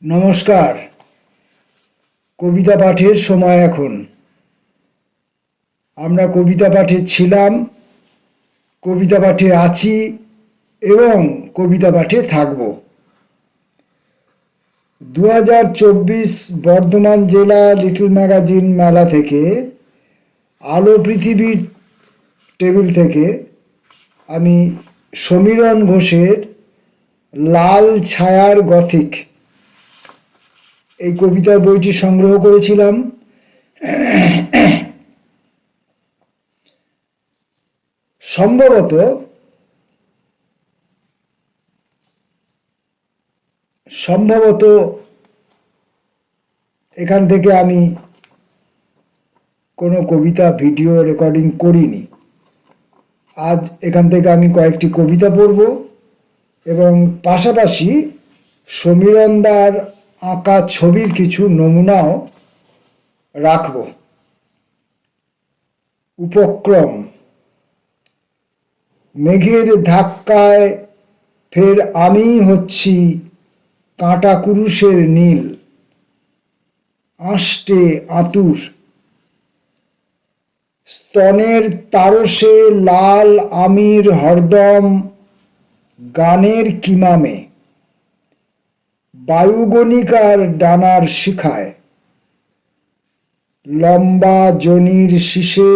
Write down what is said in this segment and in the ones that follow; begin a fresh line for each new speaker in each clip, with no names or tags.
নমস্কার। কবিতা পাঠের সময় এখন। আমরা কবিতা পাঠে ছিলাম, কবিতা পাঠে আছি এবং কবিতা পাঠে থাকব। 2024 বর্ধমান জেলা লিটল ম্যাগাজিন মেলা থেকে আলো পৃথিবীর টেবিল থেকে আমি সমীরণ ঘোষের লাল ছায়ার গথিক এই কবিতার বইটি সংগ্রহ করেছিলাম। সম্ভবত এখান থেকে আমি কোনো কবিতা ভিডিও রেকর্ডিং করিনি। আজ এখান থেকে আমি কয়েকটি কবিতা পড়ব এবং পাশাপাশি সমীরণদার আঁকা ছবির কিছু নমুনাও রাখব। উপক্রম। মেঘের ধাক্কায় ফের আমি হচ্ছি কাঁটা কুরুশের নীল, আঁশটে আঁতুর স্তনের তারসে লাল আমির হরদম গানের কিমামে, বায়ুগণিকার ডানার শিখায় লম্বা জনির শীষে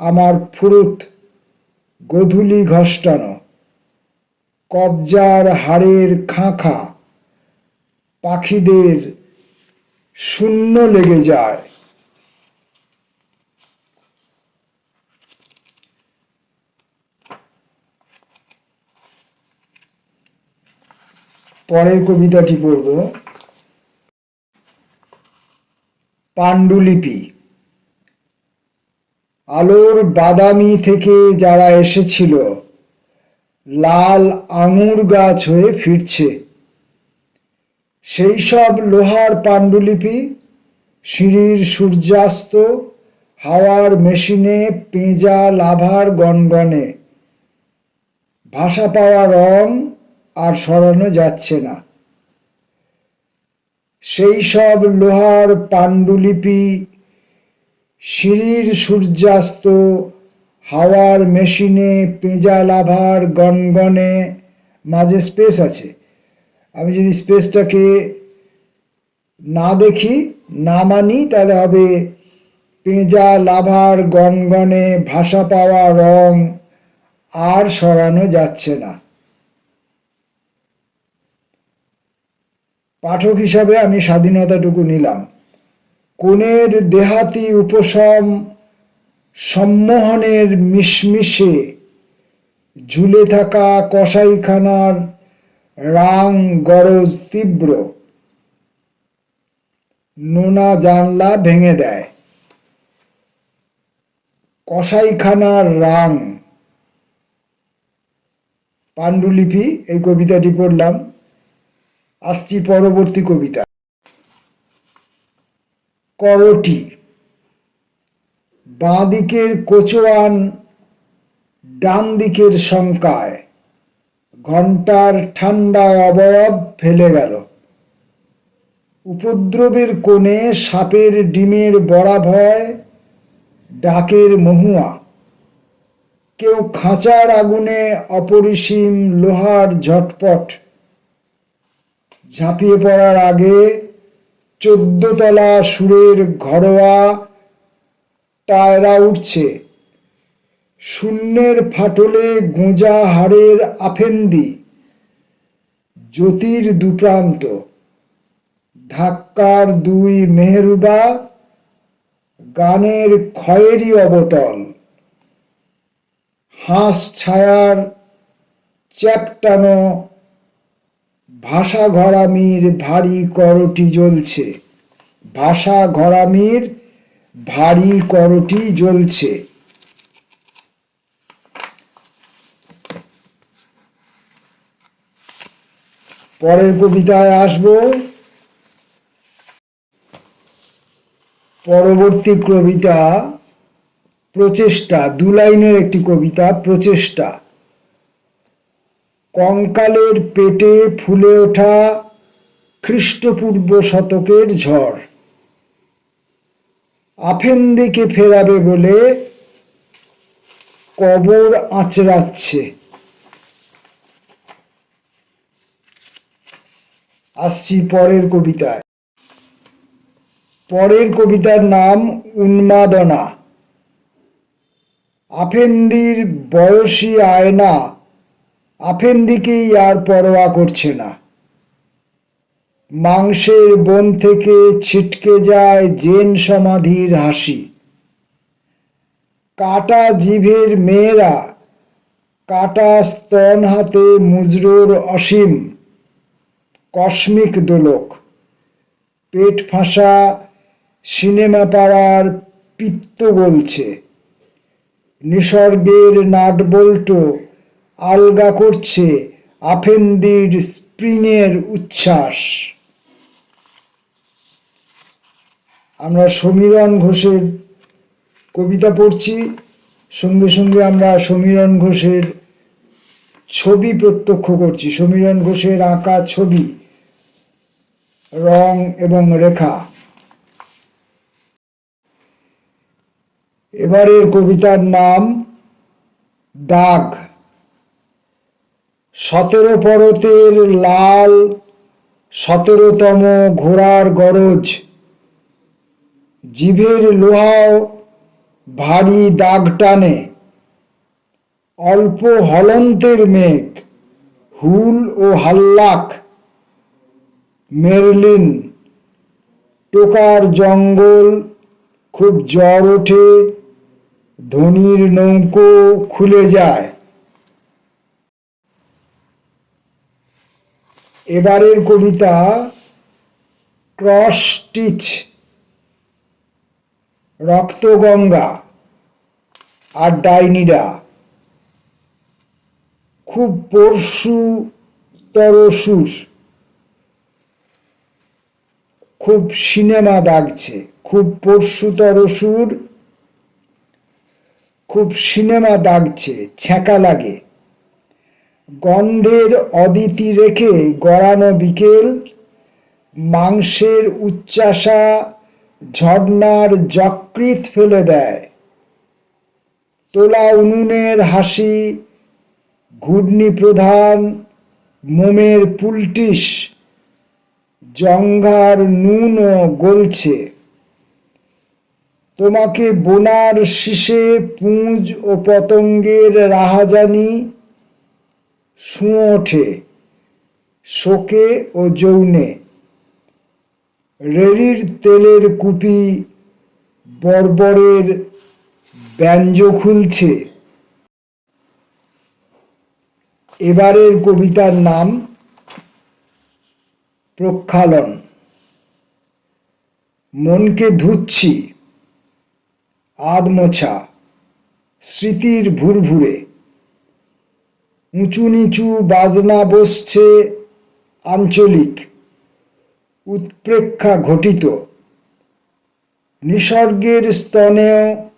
আমার ফুরুত গধূলি ঘষ্টানো, কবজার হাড়ের খাঁখা পাখিদের শূন্য লেগে যায়। পরের কবিতাটি পড়ব। পাণ্ডুলিপি। আলোর বাদামি থেকে যারা এসেছিল লাল আঙুর গাছ হয়ে ফিরছে। সেই সব লোহার পাণ্ডুলিপি, সিঁড়ির সূর্যাস্ত, হাওয়ার মেশিনে পেঁজা লাভার গনগনে, ভাষা পাওয়া রং আর সরানো যাচ্ছে না। সেই সব লোহার পাণ্ডুলিপি, সিঁড়ির সূর্যাস্ত, হাওয়ার মেশিনে পেঁজা লাভার গনগনে, মাঝে স্পেস আছে। আমি যদি স্পেসটাকে না দেখি, না মানি, তাহলে হবে পেঁজা লাভার গনগনে, ভাষা পাওয়া রং আর সরানো যাচ্ছে না। পাঠক হিসাবে আমি স্বাধীনতাটুকু নিলাম। কোণের দেহাতি উপশম সম্মোহনের মিশমিশে ঝুলে থাকা কসাইখানার রাং গরজ তীব্র, নোনা জানলা ভেঙে দেয়। কসাইখানার রাং। পাণ্ডুলিপি এই কবিতাটি পড়লাম। আসছি পরবর্তী কবিতা। করটি। বাঁ দিকের কোচোয়ান ডান দিকের শঙ্কায় ঘণ্টার ঠান্ডায় অবয়ব ফেলে গেল। উপদ্রবের কোণে সাপের ডিমের বড়া ভয়, ডাকের মহুয়া। কেউ খাঁচার আগুনে অপরিসীম লোহার ঝটপট, ঝাঁপিয়ে পড়ার আগে 14 তলা সুরের ঘরোয়া টায়রা উঠছে। শূন্যের ফাটলে গোঁজা হাড়ের আফেন্দি, জ্যোতির দুপ্রান্ত, ধাক্কার দুই মেহেরুবা, গানের ক্ষয়েরই অবতল, হাঁস ছায়ার চ্যাপটানো ভাষা ঘরামির ভারী করটি জ্বলছে। ভাষা ঘরামির ভারী করটি জ্বলছে। পরের কবিতায় আসব। পরবর্তী কবিতা প্রচেষ্টা। 2 লাইনের একটি কবিতা, প্রচেষ্টা। কঙ্কালের পেটে ফুলে ওঠা খ্রিস্টপূর্ব শতকের ঝড়। আফেন্দিকে ফেরাবে বলে কবর আঁচড়াচ্ছে। আসছি পরের কবিতায়। পরের কবিতার নাম উন্মাদনা। আফেন্দির বয়সী আয়না আফেন্দিকেই আর পরোয়া করছে না। মাংসের বন থেকে ছিটকে যায় জেন সমাধির হাসি। কাটা জিভের মেয়েরা কাটা স্তন হাতে মুজরোর অসীম কসমিক দোলক। পেট ফাঁসা সিনেমা পাড়ার পিত্ত বলছে। নিসর্গের নাটবল্টু আলগা করছে আফেন্দির স্প্রিংয়ের উচ্ছ্বাস। আমরা সমীরণ ঘোষের কবিতা পড়ছি, সঙ্গে সঙ্গে আমরা সমীরণ ঘোষের ছবি প্রত্যক্ষ করছি। সমীরণ ঘোষের আঁকা ছবি, রং এবং রেখা। এবারের কবিতার নাম দাগ। 17 পরতের লাল 17তম ঘোড়ার গরজ। জিভের লোহাও ভারী দাগ টানে। অল্প হলন্তের মেঘ হুল ও হাল্লাক। মেরলিন টোকার জঙ্গল খুব জ্বর ওঠে। ধনির নৌকো খুলে যায়। এবারের কবিতা ক্রস স্টিচ। রক্তগঙ্গা আর ডাইনিরা খুব পরশুতর সুর। খুব সিনেমা দাগছে। খুব পরশুতর সুর, খুব সিনেমা দাগছে, ছ্যাঁকা লাগে। গন্ধের অদিতি রেখে গড়ানো বিকেল। মাংসের উচ্চাসা ঝর্ণার যকৃৎ ফেলে দেয়। তোলা উনুনের হাসি ঘূর্ণি প্রধান মোমের পুলটিস। জঙ্ঘার নুনও গলছে। তোমাকে বোনার শীষে পুঁজ ও পতঙ্গের রাহাজানি শুঁ ওঠে শোকে ও যৌনে। রেড়ির তেলের কুপি বর্বরের ব্যঞ্জ খুলছে। এবারের কবিতার নাম প্রক্ষালন। মনকে ধুচ্ছি আধমোছা স্মৃতির ভুরভুরে। উঁচু নিচু বাজনা বসছে আঞ্চলিক উৎপ্রেক্ষা ঘটিত। নিসর্গের স্তনেও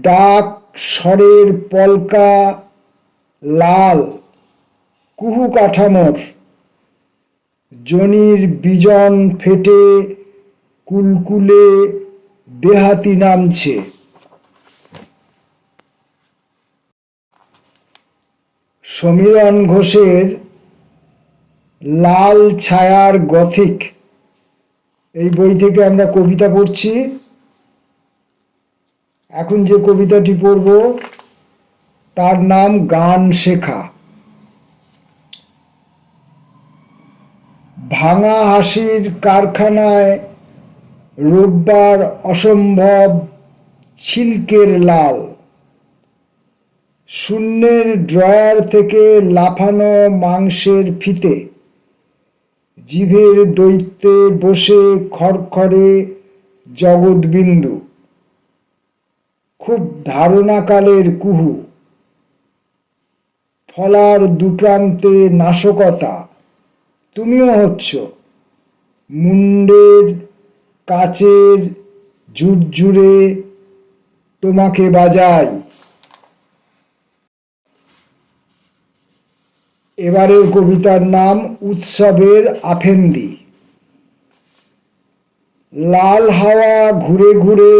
ডাক স্বরের পলকা লাল কুহু কাঠামোর। জনির বিজন ফেটে কুলকুলে দেহাতি নামছে। সমীরণ ঘোষের লাল ছায়ার গথিক এই বই থেকে আমরা কবিতা পড়ছি। এখন যে কবিতাটি পড়ব তার নাম গান শেখা। ভাঙা হাসির কারখানায় রোববার অসম্ভব ছিলকের লাল। শূন্যের ড্রয়ার থেকে লাফানো মাংসের ফিতে। জিভের দৈত্যে বসে খড়খড়ে জগৎবিন্দু। খুব ধারণাকালের কুহু। ফলার দুপ্রান্তে নাশকতা। তুমিও হচ্ছ। মুন্ডের কাচের ঝুরঝুরে তোমাকে বাজাই। এবারের কবিতার নাম উৎসবের আফেন্দি। লাল হাওয়া ঘুরে ঘুরে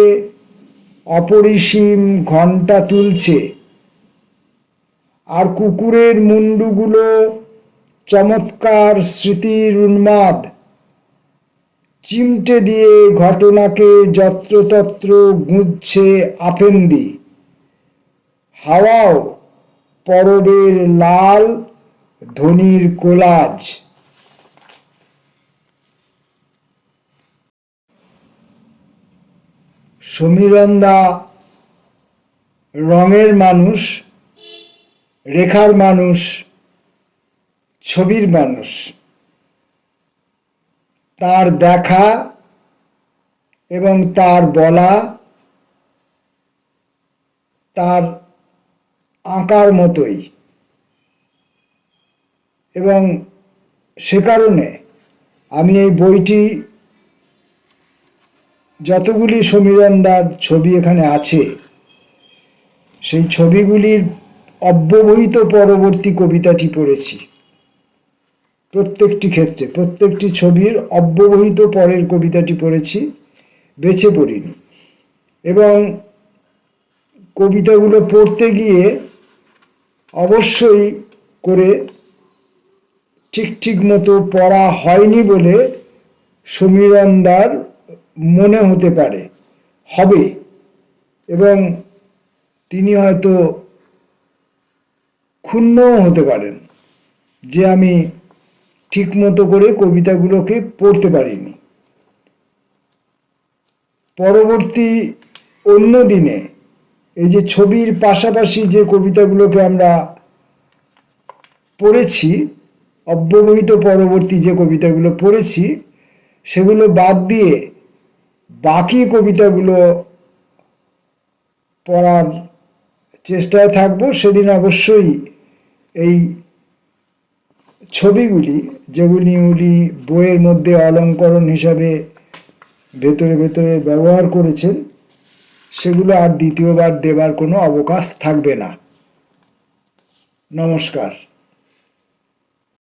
অপরিসীম ঘণ্টা তুলছে, আর কুকুরের মুন্ডুগুলো চমৎকার স্মৃতির উন্মাদ চিমটে দিয়ে ঘটনাকে যত্রতত্র গুঁজছে আফেন্দি। হাওয়াও পরবের লাল ধ্বনির কোলাজ। সমীরণদা রঙের মানুষ, রেখার মানুষ, ছবির মানুষ। তার দেখা এবং তার বলা তার আঁকার মতোই, এবং সে কারণে আমি এই বইটি, যতগুলি সমীরণদার ছবি এখানে আছে সেই ছবিগুলির অব্যবহিত পরবর্তী কবিতাটি পড়েছি। প্রত্যেকটি ক্ষেত্রে প্রত্যেকটি ছবির অব্যবহিত পরের কবিতাটি পড়েছি, বেছে পড়িনি। এবং কবিতাগুলো পড়তে গিয়ে অবশ্যই করে ঠিক মতো পড়া হয়নি বলে সমীরণদার মনে হতে পারে, হবে, এবং তিনি হয়তো ক্ষুণ্ণও হতে পারেন যে আমি ঠিক মতো করে কবিতাগুলোকে পড়তে পারিনি। পরবর্তী অন্য দিনে এই যে ছবির পাশাপাশি যে কবিতাগুলোকে আমরা পড়েছি, অব্যবহিত পরবর্তী যে কবিতাগুলো পড়েছি, সেগুলো বাদ দিয়ে বাকি কবিতাগুলো পড়ার চেষ্টায় থাকব। সেদিন অবশ্যই এই ছবিগুলি, যেগুলি উনি বইয়ের মধ্যে অলঙ্করণ হিসাবে ভেতরে ভেতরে ব্যবহার করেছেন, সেগুলো আর দ্বিতীয়বার দেবার কোনো অবকাশ থাকবে না। নমস্কার।